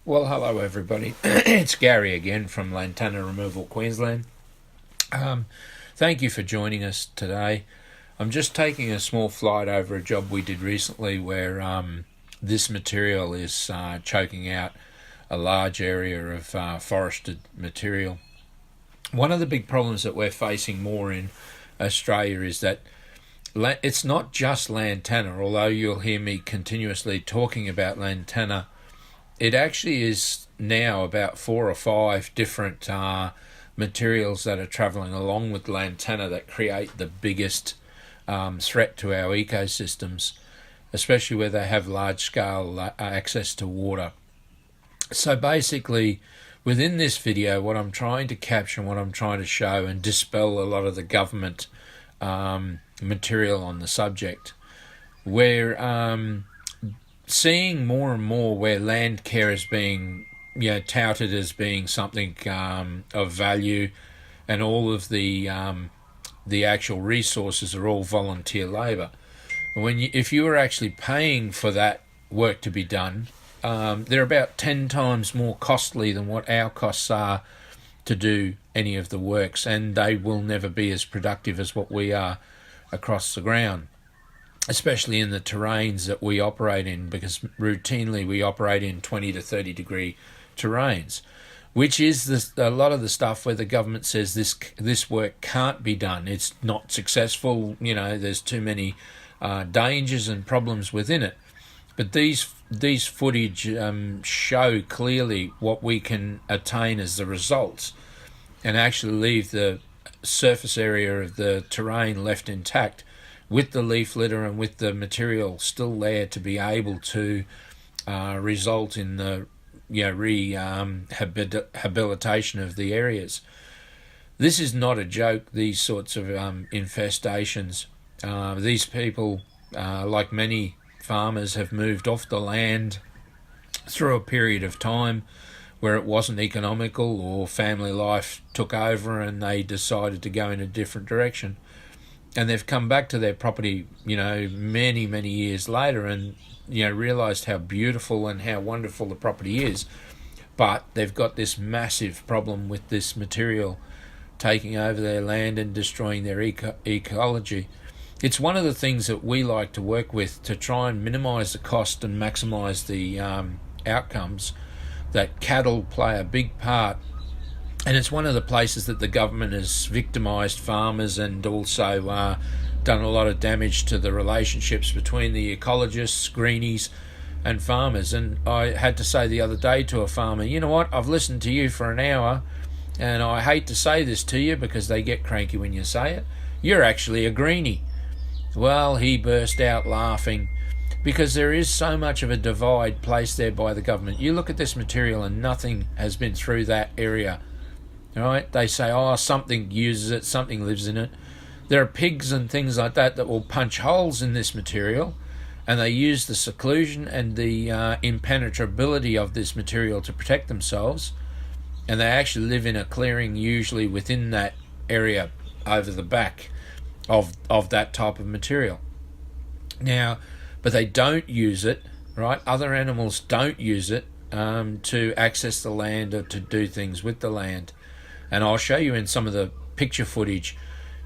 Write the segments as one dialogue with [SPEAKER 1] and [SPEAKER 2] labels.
[SPEAKER 1] Well, hello everybody. It's Gary again from Lantana Removal, Queensland. Um, Thank you for joining us today. I'm just taking a small flight over a job we did recently where this material is choking out a large area of forested material. One of the big problems that we're facing more in Australia is that it's not just Lantana, although you'll hear me continuously talking about Lantana. It actually is now about four or five different materials that are travelling along with Lantana that create the biggest threat to our ecosystems, especially where they have large scale access to water. So basically, within this video, what I'm trying to capture and what I'm trying to show and dispel a lot of the government material on the subject, where seeing more and more where land care is being touted as being something of value, and all of the actual resources are all volunteer labour. If you were actually paying for that work to be done, they're about 10 times more costly than what our costs are to do any of the works, and they will never be as productive as what we are across the ground, especially in the terrains that we operate in, because routinely we operate in 20 to 30 degree terrains, which is a lot of the stuff where the government says this work can't be done. It's not successful. There's too many dangers and problems within it. But these footage show clearly what we can attain as the results, and actually leave the surface area of the terrain left intact, with the leaf litter and with the material still there to be able to result in the rehabilitation of the areas. This is not a joke, these sorts of infestations. These people, like many farmers, have moved off the land through a period of time where it wasn't economical, or family life took over and they decided to go in a different direction. And they've come back to their property, many, many years later, and, realised how beautiful and how wonderful the property is. But they've got this massive problem with this material taking over their land and destroying their ecology. It's one of the things that we like to work with to try and minimise the cost and maximise the outcomes. That cattle play a big part, and it's one of the places that the government has victimised farmers and also done a lot of damage to the relationships between the ecologists, greenies and farmers. And I had to say the other day to a farmer, you know what, I've listened to you for an hour, and I hate to say this to you because they get cranky when you say it, you're actually a greenie. Well, he burst out laughing, because there is so much of a divide placed there by the government. You look at this material and nothing has been through that area. Right? They say, oh, something uses it, something lives in it. There are pigs and things like that will punch holes in this material, and they use the seclusion and the impenetrability of this material to protect themselves, and they actually live in a clearing, usually within that area over the back of that type of material. Now, but they don't use it, right? Other animals don't use it to access the land or to do things with the land. And I'll show you in some of the picture footage.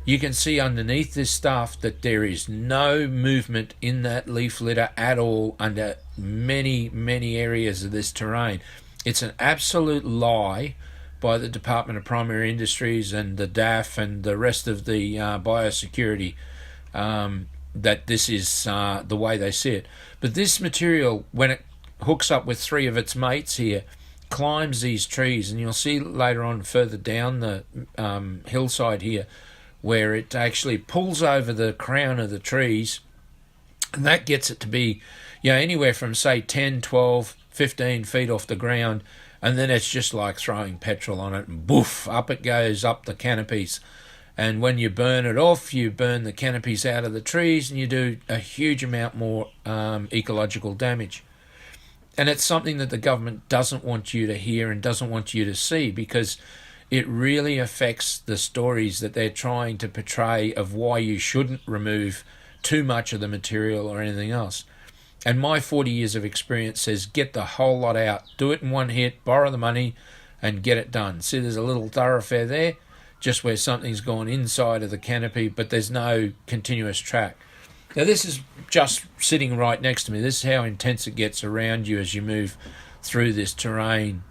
[SPEAKER 1] You can see underneath this stuff that there is no movement in that leaf litter at all under many, many areas of this terrain. It's an absolute lie by the Department of Primary Industries and the DAF and the rest of the biosecurity that this is the way they see it. But this material, when it hooks up with three of its mates here, climbs these trees, and you'll see later on further down the hillside here where it actually pulls over the crown of the trees, and that gets it to be anywhere from say 10, 12, 15 feet off the ground, and then it's just like throwing petrol on it, and boof, up it goes, up the canopies. And when you burn it off, you burn the canopies out of the trees, and you do a huge amount more ecological damage. And it's something that the government doesn't want you to hear and doesn't want you to see, because it really affects the stories that they're trying to portray of why you shouldn't remove too much of the material or anything else. And my 40 years of experience says get the whole lot out. Do it in one hit, borrow the money, and get it done. See, there's a little thoroughfare there, just where something's gone inside of the canopy, but there's no continuous track. Now, this is just sitting right next to me. This is how intense it gets around you as you move through this terrain,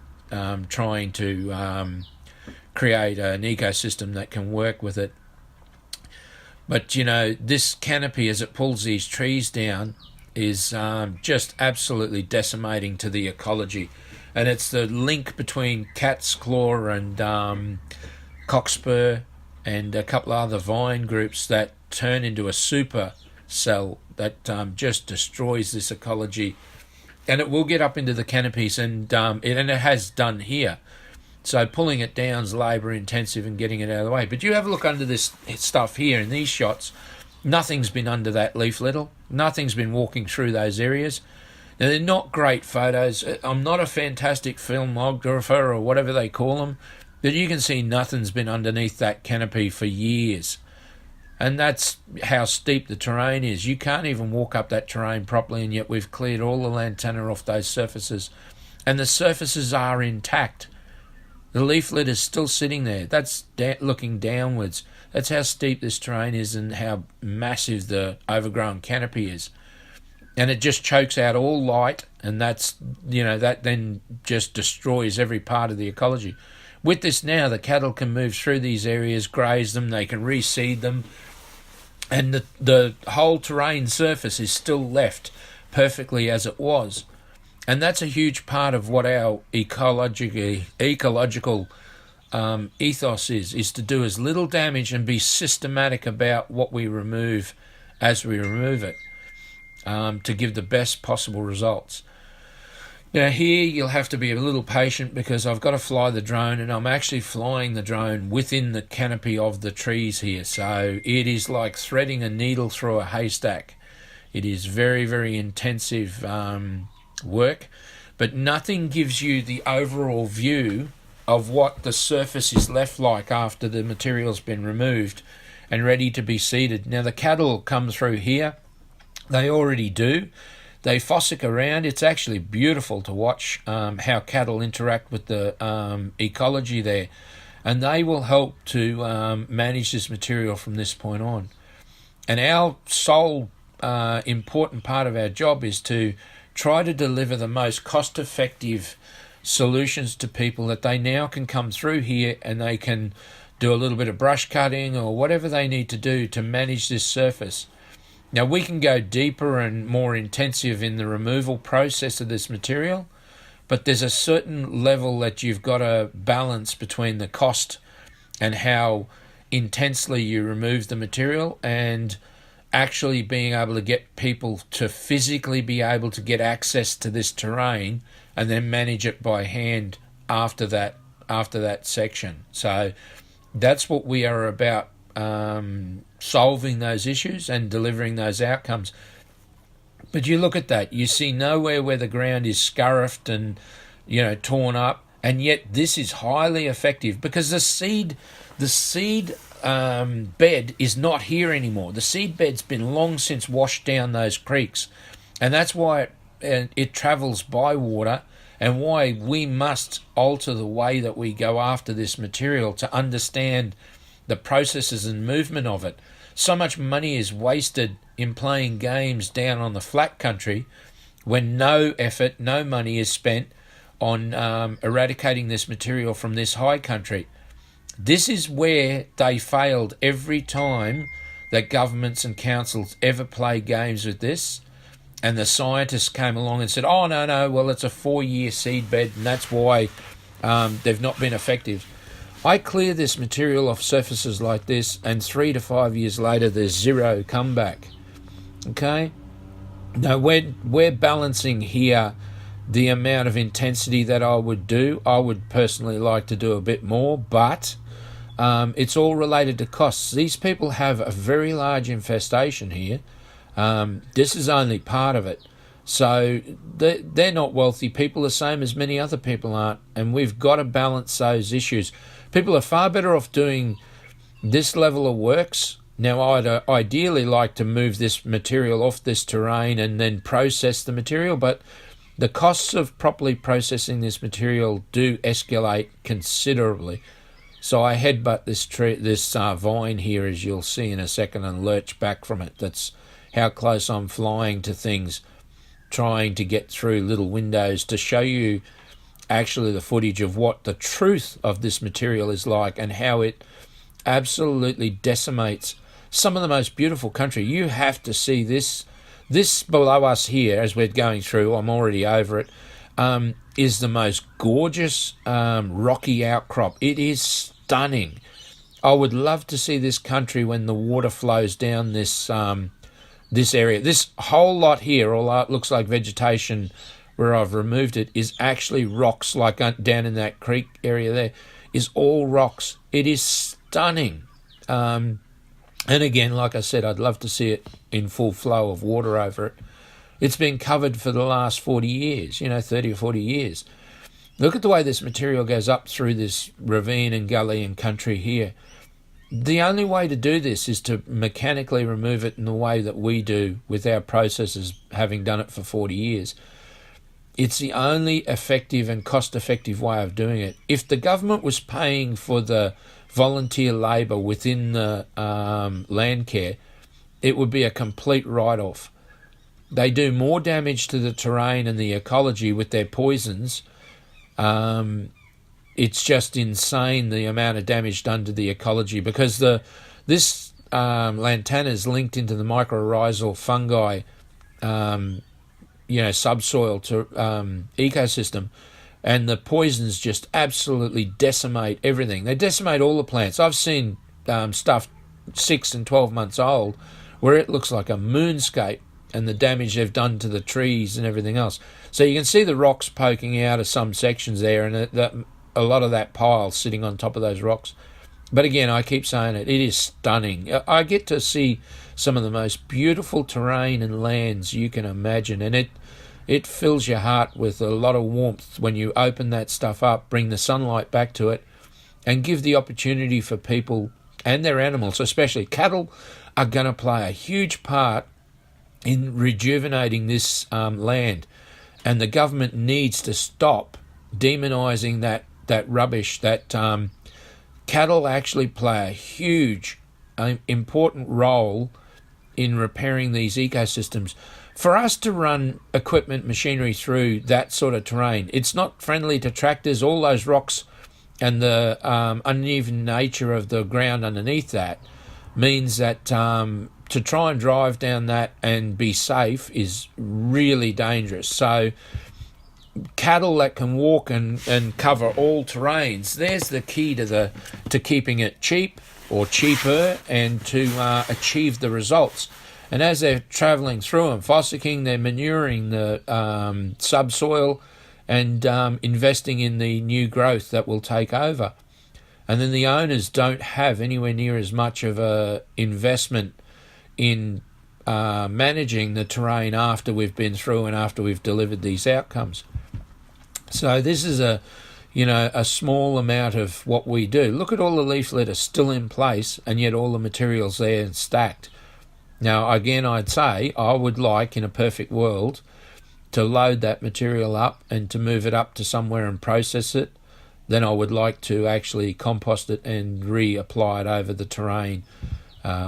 [SPEAKER 1] trying to create an ecosystem that can work with it. But, you know, this canopy, as it pulls these trees down, is just absolutely decimating to the ecology. And it's the link between cat's claw and cockspur and a couple of other vine groups that turn into a super cell that just destroys this ecology. And it will get up into the canopies, and it has done here. So pulling it down is labour intensive and getting it out of the way. But you have a look under this stuff here in these shots. Nothing's been under that leaf litter. Nothing's been walking through those areas. Now, they're not great photos. I'm not a fantastic filmographer or whatever they call them, but you can see nothing's been underneath that canopy for years. And that's how steep the terrain is. You can't even walk up that terrain properly, and yet we've cleared all the lantana off those surfaces. And the surfaces are intact. The leaf litter is still sitting there. That's looking downwards. That's how steep this terrain is and how massive the overgrown canopy is. And it just chokes out all light, and that's, you know, that then just destroys every part of the ecology. With this now, the cattle can move through these areas, graze them, they can reseed them, and the whole terrain surface is still left perfectly as it was. And that's a huge part of what our ecological ethos is to do as little damage and be systematic about what we remove as we remove it, to give the best possible results. Now here you'll have to be a little patient because I've got to fly the drone, and I'm actually flying the drone within the canopy of the trees here. So it is like threading a needle through a haystack. It is very, very intensive work, but nothing gives you the overall view of what the surface is left like after the material's been removed and ready to be seeded. Now the cattle come through here. They already do. They fossick around. It's actually beautiful to watch how cattle interact with the ecology there, and they will help to manage this material from this point on. And our sole important part of our job is to try to deliver the most cost-effective solutions to people that they now can come through here and they can do a little bit of brush cutting or whatever they need to do to manage this surface. Now, we can go deeper and more intensive in the removal process of this material, but there's a certain level that you've got to balance between the cost and how intensely you remove the material and actually being able to get people to physically be able to get access to this terrain and then manage it by hand after that section. So that's what we are about, solving those issues and delivering those outcomes. But you look at that, you see nowhere where the ground is scariffed and, you know, torn up, and yet this is highly effective because the seed bed is not here anymore. The seed bed's been long since washed down those creeks, and that's why it travels by water, and why we must alter the way that we go after this material to understand the processes and movement of it. So much money is wasted in playing games down on the flat country when no effort, no money is spent on eradicating this material from this high country. This is where they failed every time that governments and councils ever play games with this, and the scientists came along and said, oh, no, well, it's a 4-year seed bed, and that's why they've not been effective. I clear this material off surfaces like this, and 3 to 5 years later, there's zero comeback. Okay? Now, we're balancing here the amount of intensity that I would do. I would personally like to do a bit more, but it's all related to costs. These people have a very large infestation here. This is only part of it. So they're not wealthy people the same as many other people aren't, and we've got to balance those issues. People are far better off doing this level of works Now, I'd ideally like to move this material off this terrain and then process the material, but the costs of properly processing this material do escalate considerably. So I headbutt this vine here, as you'll see in a second, and lurch back from it. That's how close I'm flying to things, trying to get through little windows to show you actually the footage of what the truth of this material is like and how it absolutely decimates some of the most beautiful country. You have to see this. This below us here, as we're going through, I'm already over it, is the most gorgeous rocky outcrop. It is stunning. I would love to see this country when the water flows down this this area. This whole lot here, although it looks like vegetation where I've removed it, is actually rocks, like down in that creek area there, is all rocks. It is stunning. And again, like I said, I'd love to see it in full flow of water over it. It's been covered for the last 40 years, 30 or 40 years. Look at the way this material goes up through this ravine and gully and country here. The only way to do this is to mechanically remove it in the way that we do with our processes, having done it for 40 years. It's the only effective and cost-effective way of doing it. If the government was paying for the volunteer labour within the land care, it would be a complete write-off. They do more damage to the terrain and the ecology with their poisons. It's just insane the amount of damage done to the ecology, because this Lantana is linked into the mycorrhizal fungi, subsoil to ecosystem. And the poisons just absolutely decimate everything. They decimate all the plants. I've seen stuff 6 and 12 months old where it looks like a moonscape, and the damage they've done to the trees and everything else. So you can see the rocks poking out of some sections there, and a lot of that pile sitting on top of those rocks. But again, I keep saying it is stunning. I get to see some of the most beautiful terrain and lands you can imagine, and it fills your heart with a lot of warmth when you open that stuff up, bring the sunlight back to it, and give the opportunity for people and their animals, especially cattle, are going to play a huge part in rejuvenating this land. And the government needs to stop demonising that rubbish. That cattle actually play a huge, important role in repairing these ecosystems. For us to run equipment, machinery through that sort of terrain, it's not friendly to tractors. All those rocks and the uneven nature of the ground underneath that means that to try and drive down that and be safe is really dangerous. So cattle that can walk and cover all terrains, there's the key to keeping it cheap or cheaper, and to achieve the results. And as they're travelling through them, fossicking, they're manuring the subsoil and investing in the new growth that will take over. And then the owners don't have anywhere near as much of a investment in managing the terrain after we've been through and after we've delivered these outcomes. So this is a small amount of what we do. Look at all the leaf litter still in place, and yet all the materials there and stacked. Now, again, I'd say I would like, in a perfect world, to load that material up and to move it up to somewhere and process it. Then I would like to actually compost it and reapply it over the terrain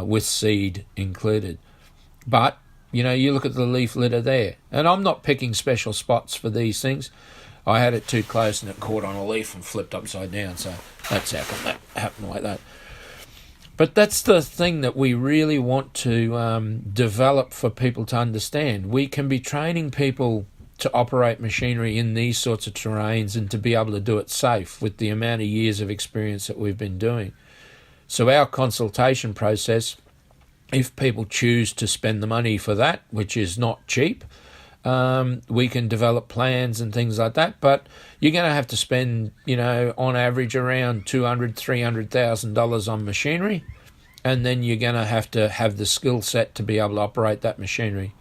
[SPEAKER 1] with seed included. But, you look at the leaf litter there, and I'm not picking special spots for these things. I had it too close and it caught on a leaf and flipped upside down, so that's how come that happened like that. But that's the thing that we really want to develop for people to understand. We can be training people to operate machinery in these sorts of terrains and to be able to do it safe with the amount of years of experience that we've been doing. So our consultation process, if people choose to spend the money for that, which is not cheap, we can develop plans and things like that, but you're going to have to spend, on average around $200,000, $300,000 on machinery, and then you're going to have the skill set to be able to operate that machinery.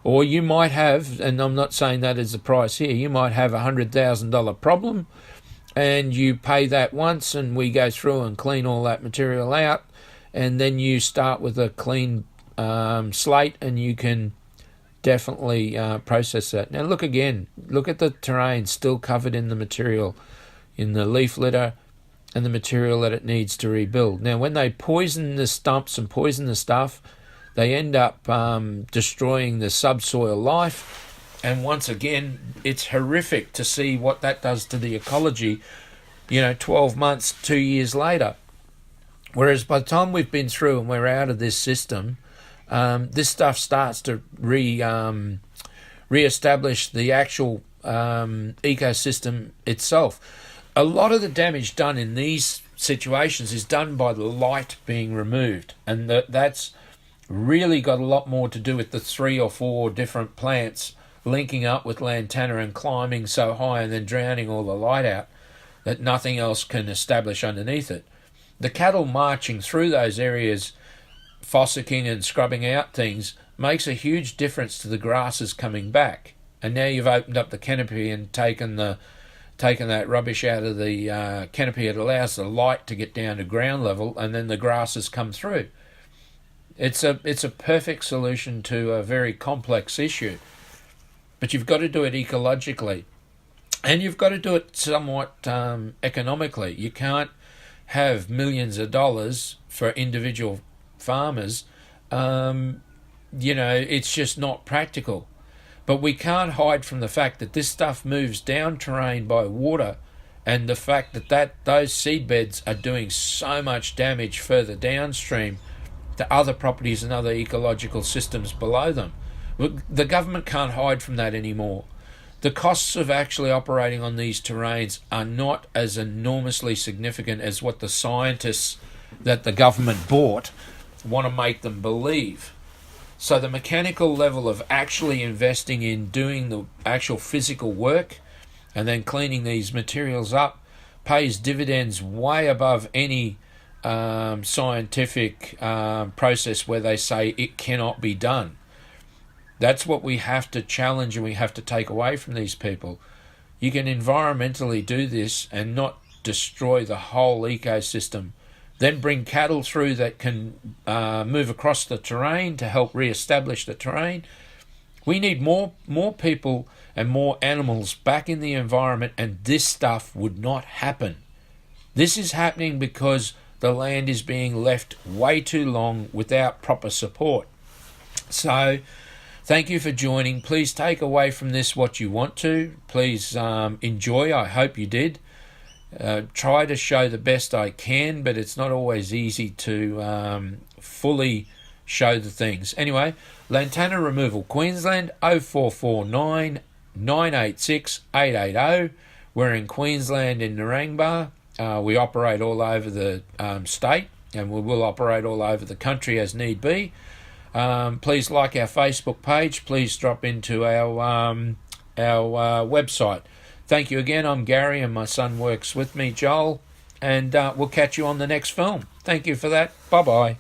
[SPEAKER 1] Or you might have, and I'm not saying that is the price here, you might have a $100,000 problem, and you pay that once, and we go through and clean all that material out, and then you start with a clean slate, and you can definitely process that. Now look again, look at the terrain still covered in the material, in the leaf litter and the material that it needs to rebuild. Now when they poison the stumps and poison the stuff, they end up destroying the subsoil life, and once again it's horrific to see what that does to the ecology 12 months, 2 years later. Whereas by the time we've been through and we're out of this system, this stuff starts to re-establish the actual ecosystem itself. A lot of the damage done in these situations is done by the light being removed, and that's really got a lot more to do with the 3 or 4 different plants linking up with Lantana and climbing so high and then drowning all the light out that nothing else can establish underneath it. The cattle marching through those areas, fossicking and scrubbing out things, makes a huge difference to the grasses coming back. And now you've opened up the canopy and taken that rubbish out of the canopy. It allows the light to get down to ground level, and then the grasses come through. It's a perfect solution to a very complex issue. But you've got to do it ecologically, and you've got to do it somewhat economically. You can't have millions of dollars for individual farmers. It's just not practical. But we can't hide from the fact that this stuff moves down terrain by water, and the fact that those seed beds are doing so much damage further downstream to other properties and other ecological systems below them. The government can't hide from that anymore. The costs of actually operating on these terrains are not as enormously significant as what the scientists that the government bought want to make them believe. So the mechanical level of actually investing in doing the actual physical work and then cleaning these materials up pays dividends way above any scientific process where they say it cannot be done. That's what we have to challenge and we have to take away from these people. You can environmentally do this and not destroy the whole ecosystem. Then bring cattle through that can move across the terrain to help re-establish the terrain. We need more people and more animals back in the environment, and this stuff would not happen. This is happening because the land is being left way too long without proper support. So thank you for joining. Please take away from this what you want to. Please enjoy. I hope you did. Try to show the best I can, but it's not always easy to fully show the things. Anyway, Lantana Removal Queensland, 0449 986 880. We're in Queensland in Narangba. We operate all over the state, and we will operate all over the country as need be. Please like our Facebook page. Please drop into our website. Thank you again. I'm Gary, and my son works with me, Joel, and we'll catch you on the next film. Thank you for that. Bye-bye.